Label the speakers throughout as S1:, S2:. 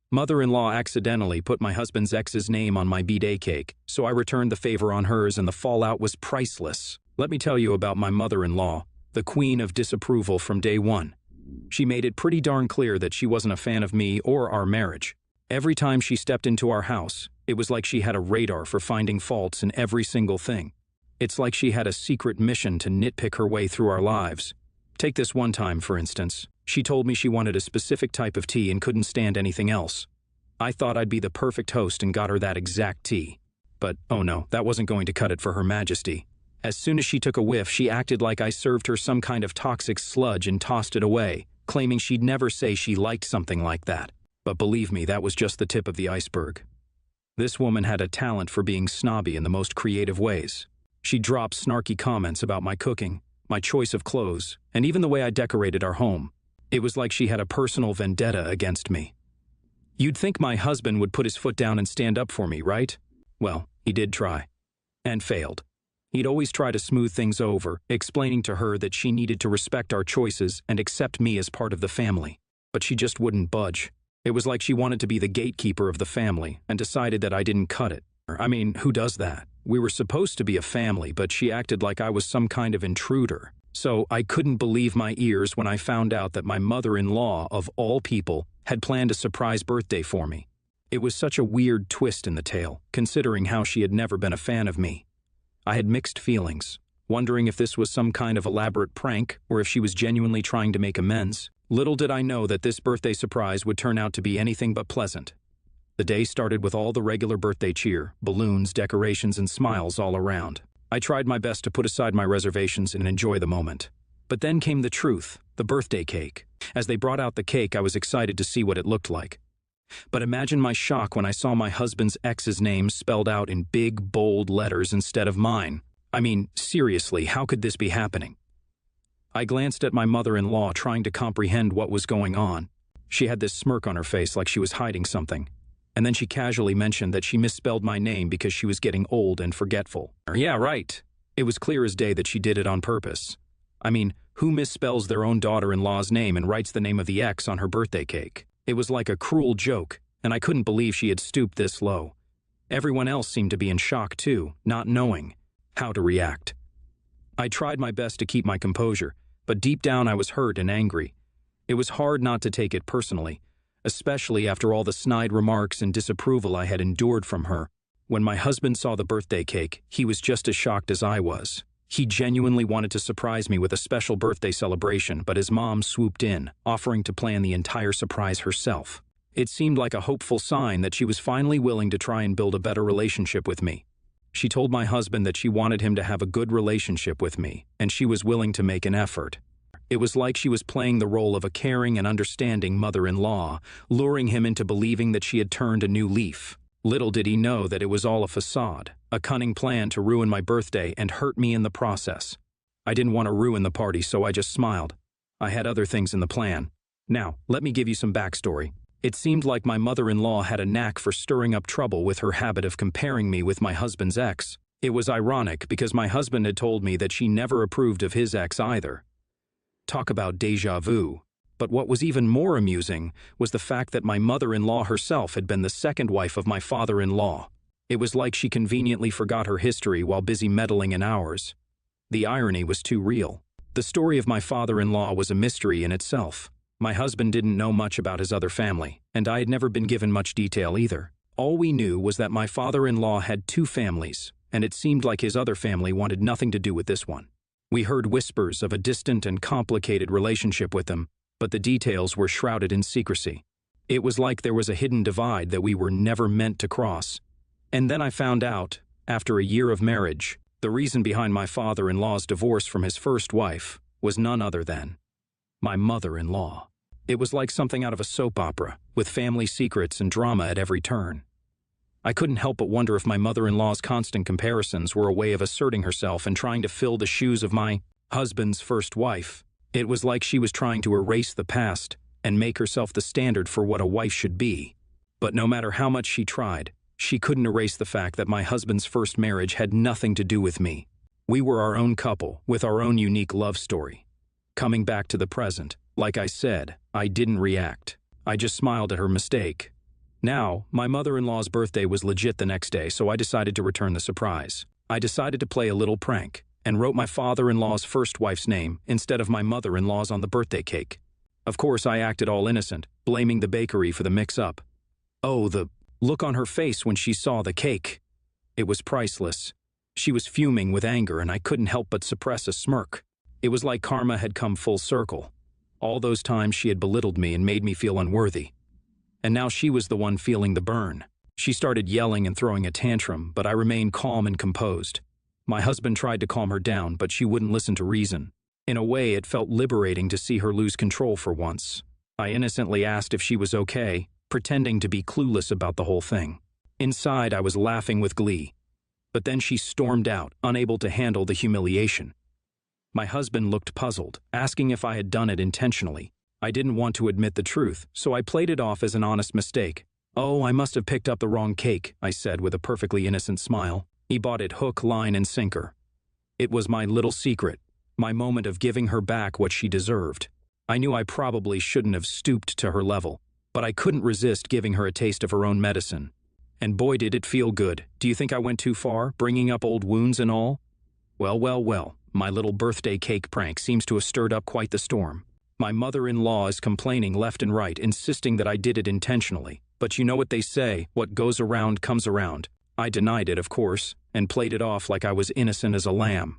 S1: Mother-in-law accidentally put my husband's ex's name on my B-Day cake, so I returned the favor on hers and the fallout was priceless. Let me tell you about my mother-in-law, the queen of disapproval from day one. She made it pretty darn clear that she wasn't a fan of me or our marriage. Every time she stepped into our house, it was like she had a radar for finding faults in every single thing. It's like she had a secret mission to nitpick her way through our lives. Take this one time, for instance. She told me she wanted a specific type of tea and couldn't stand anything else. I thought I'd be the perfect host and got her that exact tea. But, oh no, that wasn't going to cut it for Her Majesty. As soon as she took a whiff, she acted like I served her some kind of toxic sludge and tossed it away, claiming she'd never say she liked something like that. But believe me, that was just the tip of the iceberg. This woman had a talent for being snobby in the most creative ways. She dropped snarky comments about my cooking, my choice of clothes, and even the way I decorated our home. It was like she had a personal vendetta against me. You'd think my husband would put his foot down and stand up for me, right? Well, he did try. And failed. He'd always try to smooth things over, explaining to her that she needed to respect our choices and accept me as part of the family. But she just wouldn't budge. It was like she wanted to be the gatekeeper of the family and decided that I didn't cut it. I mean, who does that? We were supposed to be a family, but she acted like I was some kind of intruder. So I couldn't believe my ears when I found out that my mother-in-law, of all people, had planned a surprise birthday for me. It was such a weird twist in the tale, considering how she had never been a fan of me. I had mixed feelings, wondering if this was some kind of elaborate prank or if she was genuinely trying to make amends. Little did I know that this birthday surprise would turn out to be anything but pleasant. The day started with all the regular birthday cheer, balloons, decorations, and smiles all around. I tried my best to put aside my reservations and enjoy the moment. But then came the truth, the birthday cake. As they brought out the cake, I was excited to see what it looked like. But imagine my shock when I saw my husband's ex's name spelled out in big, bold letters instead of mine. I mean, seriously, how could this be happening? I glanced at my mother-in-law, trying to comprehend what was going on. She had this smirk on her face like she was hiding something. And then she casually mentioned that she misspelled my name because she was getting old and forgetful. Yeah, right. It was clear as day that she did it on purpose. I mean, who misspells their own daughter-in-law's name and writes the name of the ex on her birthday cake? It was like a cruel joke, and I couldn't believe she had stooped this low. Everyone else seemed to be in shock too, not knowing how to react. I tried my best to keep my composure, but deep down I was hurt and angry. It was hard not to take it personally, especially after all the snide remarks and disapproval I had endured from her. When my husband saw the birthday cake, he was just as shocked as I was. He genuinely wanted to surprise me with a special birthday celebration, but his mom swooped in, offering to plan the entire surprise herself. It seemed like a hopeful sign that she was finally willing to try and build a better relationship with me. She told my husband that she wanted him to have a good relationship with me, and she was willing to make an effort. It was like she was playing the role of a caring and understanding mother-in-law, luring him into believing that she had turned a new leaf. Little did he know that it was all a facade, a cunning plan to ruin my birthday and hurt me in the process. I didn't want to ruin the party, so I just smiled. I had other things in the plan. Now, let me give you some backstory. It seemed like my mother-in-law had a knack for stirring up trouble with her habit of comparing me with my husband's ex. It was ironic because my husband had told me that she never approved of his ex either. Talk about déjà vu. But what was even more amusing was the fact that my mother-in-law herself had been the second wife of my father-in-law. It was like she conveniently forgot her history while busy meddling in ours. The irony was too real. The story of my father-in-law was a mystery in itself. My husband didn't know much about his other family, and I had never been given much detail either. All we knew was that my father-in-law had two families, and it seemed like his other family wanted nothing to do with this one. We heard whispers of a distant and complicated relationship with them, but the details were shrouded in secrecy. It was like there was a hidden divide that we were never meant to cross. And then I found out, after a year of marriage, the reason behind my father-in-law's divorce from his first wife was none other than my mother-in-law. It was like something out of a soap opera, with family secrets and drama at every turn. I couldn't help but wonder if my mother-in-law's constant comparisons were a way of asserting herself and trying to fill the shoes of my husband's first wife. It was like she was trying to erase the past and make herself the standard for what a wife should be. But no matter how much she tried, she couldn't erase the fact that my husband's first marriage had nothing to do with me. We were our own couple, with our own unique love story. Coming back to the present, like I said, I didn't react. I just smiled at her mistake. Now, my mother-in-law's birthday was legit the next day, so I decided to return the surprise. I decided to play a little prank, and wrote my father-in-law's first wife's name instead of my mother-in-law's on the birthday cake. Of course, I acted all innocent, blaming the bakery for the mix-up. Oh, the look on her face when she saw the cake. It was priceless. She was fuming with anger, and I couldn't help but suppress a smirk. It was like karma had come full circle. All those times she had belittled me and made me feel unworthy. And now she was the one feeling the burn. She started yelling and throwing a tantrum, but I remained calm and composed. My husband tried to calm her down, but she wouldn't listen to reason. In a way, it felt liberating to see her lose control for once. I innocently asked if she was okay, pretending to be clueless about the whole thing. Inside, I was laughing with glee. But then she stormed out, unable to handle the humiliation. My husband looked puzzled, asking if I had done it intentionally. I didn't want to admit the truth, so I played it off as an honest mistake. "Oh, I must have picked up the wrong cake," I said with a perfectly innocent smile. He bought it hook, line, and sinker. It was my little secret, my moment of giving her back what she deserved. I knew I probably shouldn't have stooped to her level, but I couldn't resist giving her a taste of her own medicine. And boy, did it feel good. Do you think I went too far, bringing up old wounds and all? Well, my little birthday cake prank seems to have stirred up quite the storm. My mother-in-law is complaining left and right, insisting that I did it intentionally. But you know what they say, what goes around comes around. I denied it, of course, and played it off like I was innocent as a lamb.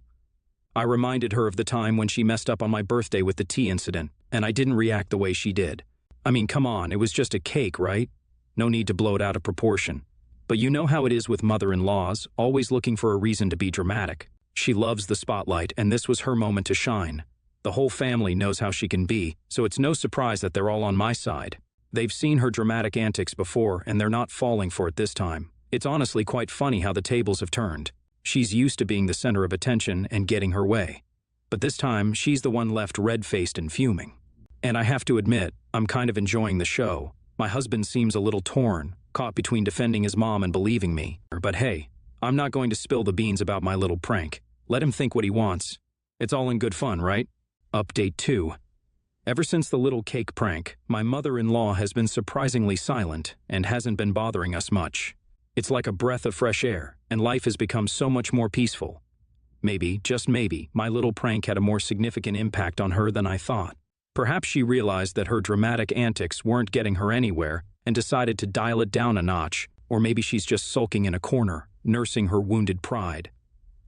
S1: I reminded her of the time when she messed up on my birthday with the tea incident, and I didn't react the way she did. I mean, come on, it was just a cake, right? No need to blow it out of proportion. But you know how it is with mother-in-laws, always looking for a reason to be dramatic. She loves the spotlight, and this was her moment to shine. The whole family knows how she can be, so it's no surprise that they're all on my side. They've seen her dramatic antics before, and they're not falling for it this time. It's honestly quite funny how the tables have turned. She's used to being the center of attention and getting her way. But this time, she's the one left red-faced and fuming. And I have to admit, I'm kind of enjoying the show. My husband seems a little torn, caught between defending his mom and believing me. But hey, I'm not going to spill the beans about my little prank. Let him think what he wants. It's all in good fun, right? Update 2. Ever since the little cake prank, my mother-in-law has been surprisingly silent and hasn't been bothering us much. It's like a breath of fresh air, and life has become so much more peaceful. Maybe, just maybe, my little prank had a more significant impact on her than I thought. Perhaps she realized that her dramatic antics weren't getting her anywhere and decided to dial it down a notch, or maybe she's just sulking in a corner, nursing her wounded pride.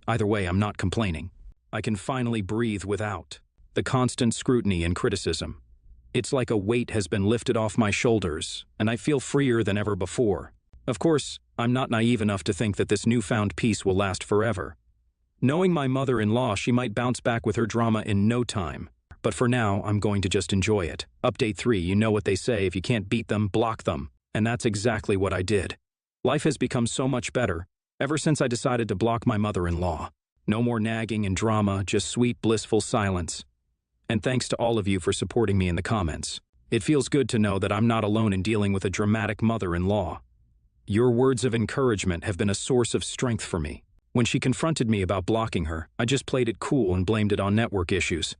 S1: Either way, I'm not complaining. I can finally breathe without the constant scrutiny and criticism. It's like a weight has been lifted off my shoulders, and I feel freer than ever before. Of course, I'm not naive enough to think that this newfound peace will last forever. Knowing my mother-in-law, she might bounce back with her drama in no time. But for now, I'm going to just enjoy it. Update 3, you know what they say, if you can't beat them, block them. And that's exactly what I did. Life has become so much better ever since I decided to block my mother-in-law. No more nagging and drama, just sweet, blissful silence. And thanks to all of you for supporting me in the comments. It feels good to know that I'm not alone in dealing with a dramatic mother-in-law. Your words of encouragement have been a source of strength for me. When she confronted me about blocking her, I just played it cool and blamed it on network issues.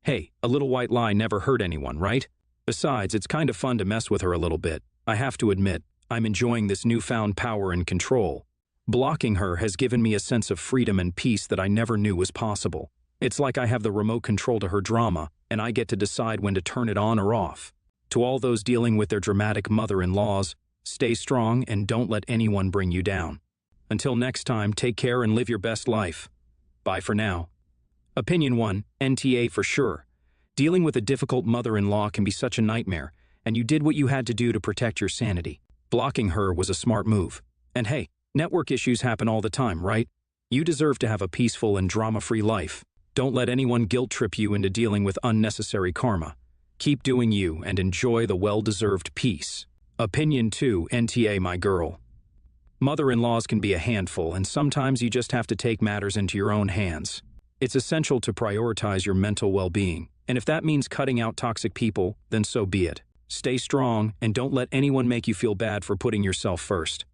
S1: Hey, a little white lie never hurt anyone, right? Besides, it's kind of fun to mess with her a little bit. I have to admit, I'm enjoying this newfound power and control. Blocking her has given me a sense of freedom and peace that I never knew was possible. It's like I have the remote control to her drama, and I get to decide when to turn it on or off. To all those dealing with their dramatic mother-in-laws, stay strong and don't let anyone bring you down. Until next time, take care and live your best life. Bye for now. Opinion 1, NTA for sure. Dealing with a difficult mother-in-law can be such a nightmare, and you did what you had to do to protect your sanity. Blocking her was a smart move. And hey, network issues happen all the time, right? You deserve to have a peaceful and drama-free life. Don't let anyone guilt-trip you into dealing with unnecessary karma. Keep doing you and enjoy the well-deserved peace. Opinion 2, NTA my girl. Mother-in-laws can be a handful, and sometimes you just have to take matters into your own hands. It's essential to prioritize your mental well-being, and if that means cutting out toxic people, then so be it. Stay strong, and don't let anyone make you feel bad for putting yourself first.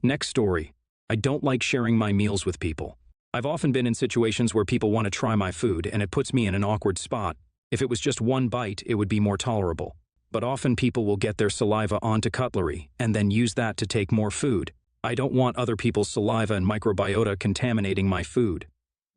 S1: Next story. I don't like sharing my meals with people. I've often been in situations where people want to try my food, and it puts me in an awkward spot. If it was just one bite, it would be more tolerable. but often people will get their saliva onto cutlery and then use that to take more food. I don't want other people's saliva and microbiota contaminating my food.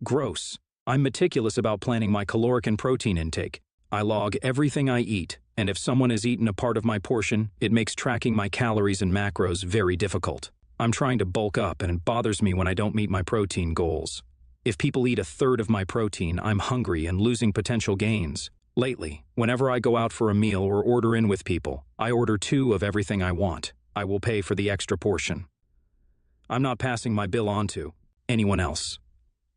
S1: Gross. I'm meticulous about planning my caloric and protein intake. I log everything I eat, and if someone has eaten a part of my portion, it makes tracking my calories and macros very difficult. I'm trying to bulk up, and it bothers me when I don't meet my protein goals. If people eat a third of my protein, I'm hungry and losing potential gains. Lately, whenever I go out for a meal or order in with people, I order 2 of everything I want. I will pay for the extra portion. I'm not passing my bill on to anyone else.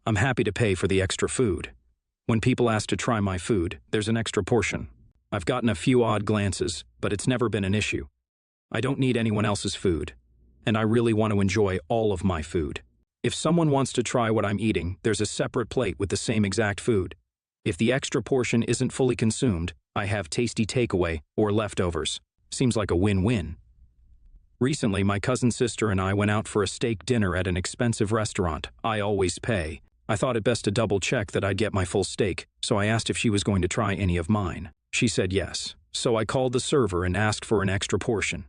S1: I'm happy to pay for the extra food. When people ask to try my food, there's an extra portion. I've gotten a few odd glances, but it's never been an issue. I don't need anyone else's food, and I really want to enjoy all of my food. If someone wants to try what I'm eating, there's a separate plate with the same exact food. If the extra portion isn't fully consumed, I have tasty takeaway or leftovers. Seems like a win-win. Recently, my cousin's sister and I went out for a steak dinner at an expensive restaurant. I always pay. I thought it best to double-check that I'd get my full steak, so I asked if she was going to try any of mine. She said yes, so I called the server and asked for an extra portion.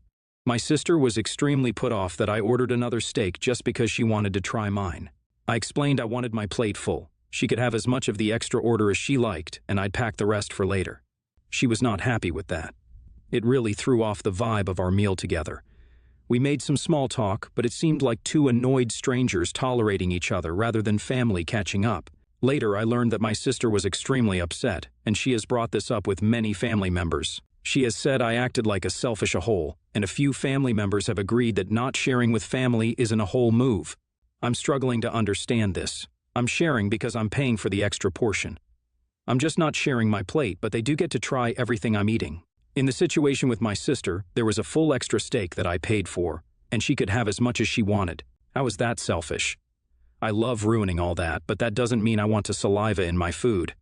S1: My sister was extremely put off that I ordered another steak just because she wanted to try mine. I explained I wanted my plate full. She could have as much of the extra order as she liked, and I'd pack the rest for later. She was not happy with that. It really threw off the vibe of our meal together. We made some small talk, but it seemed like 2 annoyed strangers tolerating each other rather than family catching up. Later, I learned that my sister was extremely upset, and she has brought this up with many family members. She has said I acted like a selfish a-hole, and a few family members have agreed that not sharing with family isn't a whole move. I'm struggling to understand this. I'm sharing because I'm paying for the extra portion. I'm just not sharing my plate, but they do get to try everything I'm eating. In the situation with my sister, there was a full extra steak that I paid for, and she could have as much as she wanted. How is that selfish? I love ruining all that, but that doesn't mean I want to saliva in my food.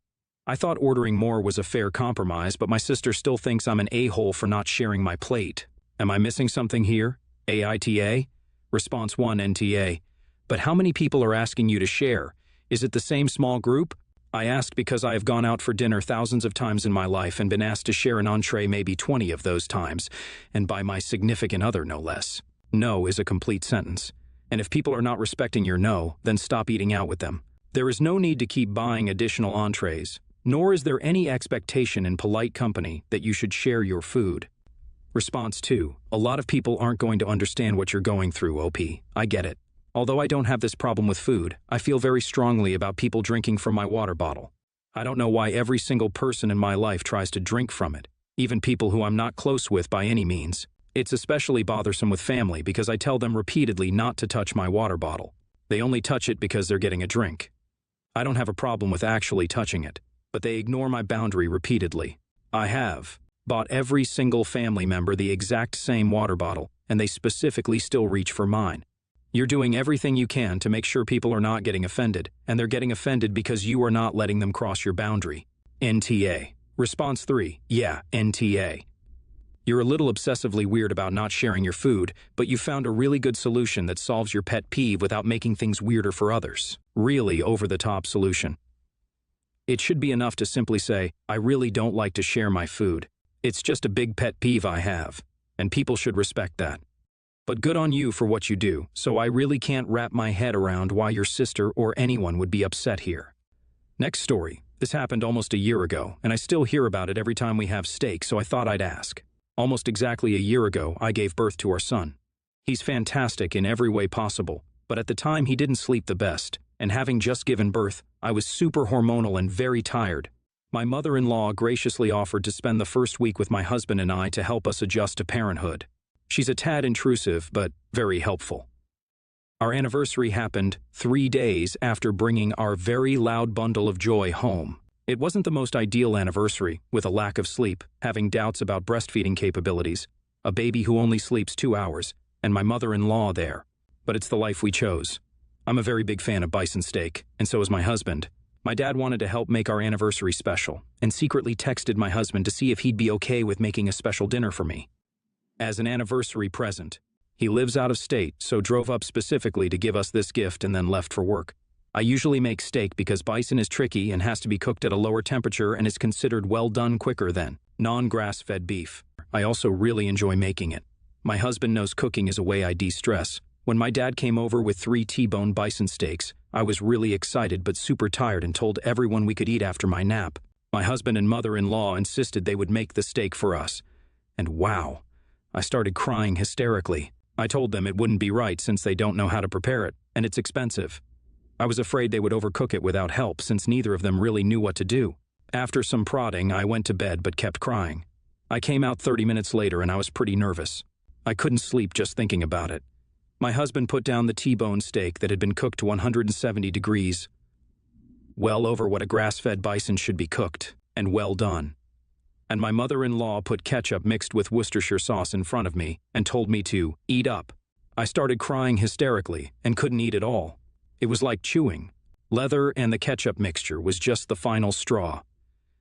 S1: I thought ordering more was a fair compromise, but my sister still thinks I'm an a-hole for not sharing my plate. Am I missing something here? AITA? Response 1 NTA. But how many people are asking you to share? Is it the same small group? I asked because I have gone out for dinner thousands of times in my life and been asked to share an entree maybe 20 of those times, and by my significant other no less. No is a complete sentence. And if people are not respecting your no, then stop eating out with them. There is no need to keep buying additional entrees, nor is there any expectation in polite company that you should share your food. Response 2. A lot of people aren't going to understand what you're going through, OP. I get it. Although I don't have this problem with food, I feel very strongly about people drinking from my water bottle. I don't know why every single person in my life tries to drink from it, even people who I'm not close with by any means. It's especially bothersome with family because I tell them repeatedly not to touch my water bottle. They only touch it because they're getting a drink. I don't have a problem with actually touching it, but they ignore my boundary repeatedly. I have bought every single family member the exact same water bottle, and they specifically still reach for mine. You're doing everything you can to make sure people are not getting offended, and they're getting offended because you are not letting them cross your boundary. NTA. Response 3. Yeah, NTA. You're a little obsessively weird about not sharing your food, but you found a really good solution that solves your pet peeve without making things weirder for others. Really over-the-top solution. It should be enough to simply say, I really don't like to share my food. It's just a big pet peeve I have, and people should respect that. But good on you for what you do, so I really can't wrap my head around why your sister or anyone would be upset here. Next story. This happened almost a year ago, and I still hear about it every time we have steak, so I thought I'd ask. Almost exactly a year ago, I gave birth to our son. He's fantastic in every way possible, but at the time he didn't sleep the best, and having just given birth, I was super hormonal and very tired. My mother-in-law graciously offered to spend the first week with my husband and I to help us adjust to parenthood. She's a tad intrusive, but very helpful. Our anniversary happened 3 days after bringing our very loud bundle of joy home. It wasn't the most ideal anniversary, with a lack of sleep, having doubts about breastfeeding capabilities, a baby who only sleeps 2 hours, and my mother-in-law there. But it's the life we chose. I'm a very big fan of bison steak, and so is my husband. My dad wanted to help make our anniversary special, and secretly texted my husband to see if he'd be okay with making a special dinner for me as an anniversary present. He lives out of state, so drove up specifically to give us this gift and then left for work. I usually make steak because bison is tricky and has to be cooked at a lower temperature and is considered well done quicker than non-grass-fed beef. I also really enjoy making it. My husband knows cooking is a way I de-stress. When my dad came over with 3 T-bone bison steaks, I was really excited but super tired and told everyone we could eat after my nap. My husband and mother-in-law insisted they would make the steak for us. And wow, I started crying hysterically. I told them it wouldn't be right since they don't know how to prepare it, and it's expensive. I was afraid they would overcook it without help since neither of them really knew what to do. After some prodding, I went to bed but kept crying. I came out 30 minutes later and I was pretty nervous. I couldn't sleep just thinking about it. My husband put down the T-bone steak that had been cooked to 170 degrees, well over what a grass-fed bison should be cooked, and well done. And my mother-in-law put ketchup mixed with Worcestershire sauce in front of me and told me to eat up. I started crying hysterically and couldn't eat at all. It was like chewing. Leather and the ketchup mixture was just the final straw.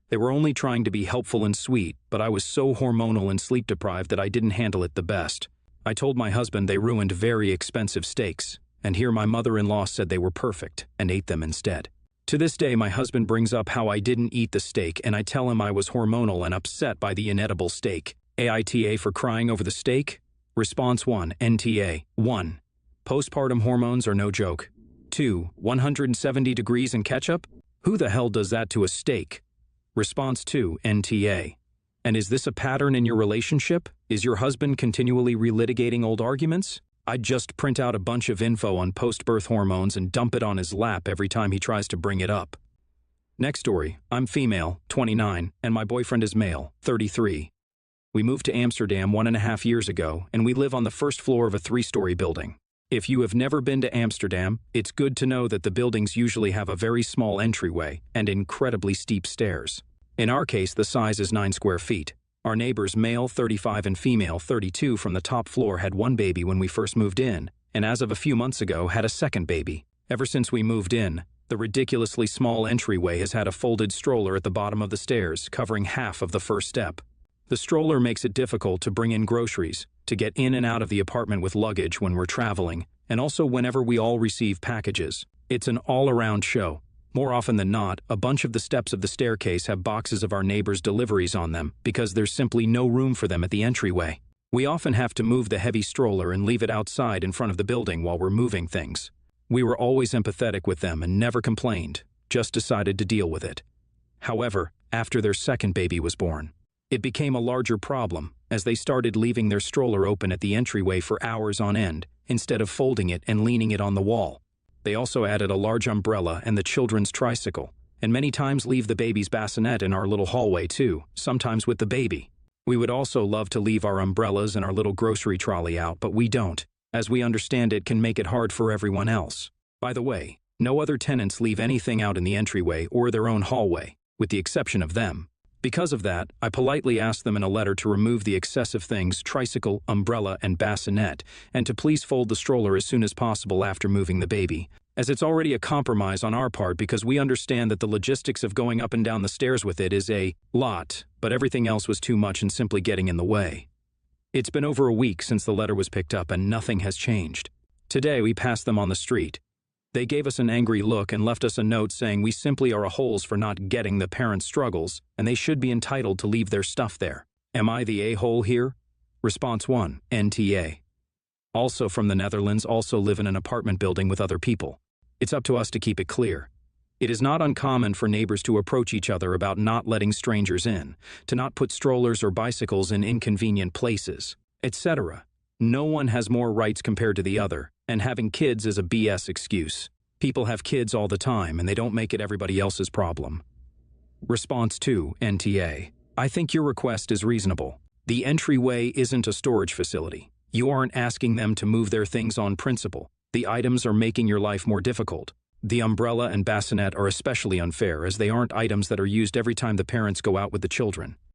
S1: They were only trying to be helpful and sweet, but I was so hormonal and sleep-deprived that I didn't handle it the best. I told my husband they ruined very expensive steaks, and here my mother-in-law said they were perfect and ate them instead. To this day, my husband brings up how I didn't eat the steak, and I tell him I was hormonal and upset by the inedible steak. AITA for crying over the steak? Response 1, NTA. 1. Postpartum hormones are no joke. 2. 170 degrees and ketchup? Who the hell does that to a steak? Response 2, NTA. And is this a pattern in your relationship? Is your husband continually relitigating old arguments? I'd just print out a bunch of info on post-birth hormones and dump it on his lap every time he tries to bring it up. Next story. I'm female, 29, and my boyfriend is male, 33. We moved to Amsterdam 1.5 years ago, and we live on the first floor of a 3-story building. If you have never been to Amsterdam, it's good to know that the buildings usually have a very small entryway and incredibly steep stairs. In our case, the size is 9 square feet. Our neighbors, male 35 and female 32 from the top floor, had one baby when we first moved in, and as of a few months ago had a second baby. Ever since we moved in, the ridiculously small entryway has had a folded stroller at the bottom of the stairs, covering half of the first step. The stroller makes it difficult to bring in groceries, to get in and out of the apartment with luggage when we're traveling, and also whenever we all receive packages. It's an all-around show. More often than not, a bunch of the steps of the staircase have boxes of our neighbors' deliveries on them because there's simply no room for them at the entryway. We often have to move the heavy stroller and leave it outside in front of the building while we're moving things. We were always empathetic with them and never complained, just decided to deal with it. However, after their second baby was born, it became a larger problem as they started leaving their stroller open at the entryway for hours on end instead of folding it and leaning it on the wall. They also added a large umbrella and the children's tricycle, and many times leave the baby's bassinet in our little hallway too, sometimes with the baby. We would also love to leave our umbrellas and our little grocery trolley out, but we don't, as we understand it can make it hard for everyone else. By the way, no other tenants leave anything out in the entryway or their own hallway, with the exception of them. Because of that, I politely asked them in a letter to remove the excessive things, tricycle, umbrella, and bassinet, and to please fold the stroller as soon as possible after moving the baby, as it's already a compromise on our part because we understand that the logistics of going up and down the stairs with it is a lot, but everything else was too much and simply getting in the way. It's been over a week since the letter was picked up and nothing has changed. Today we passed them on the street. They gave us an angry look and left us a note saying we simply are a-holes for not getting the parents' struggles, and they should be entitled to leave their stuff there. Am I the a-hole here? Response 1, NTA. Also from the Netherlands, also live in an apartment building with other people. It's up to us to keep it clear. It is not uncommon for neighbors to approach each other about not letting strangers in, to not put strollers or bicycles in inconvenient places, etc. No one has more rights compared to the other, and having kids is a BS excuse. People have kids all the time and they don't make it everybody else's problem. Response 2, NTA. I think your request is reasonable. The entryway isn't a storage facility. You aren't asking them to move their things on principle. The items are making your life more difficult. The umbrella and bassinet are especially unfair as they aren't items that are used every time the parents go out with the children.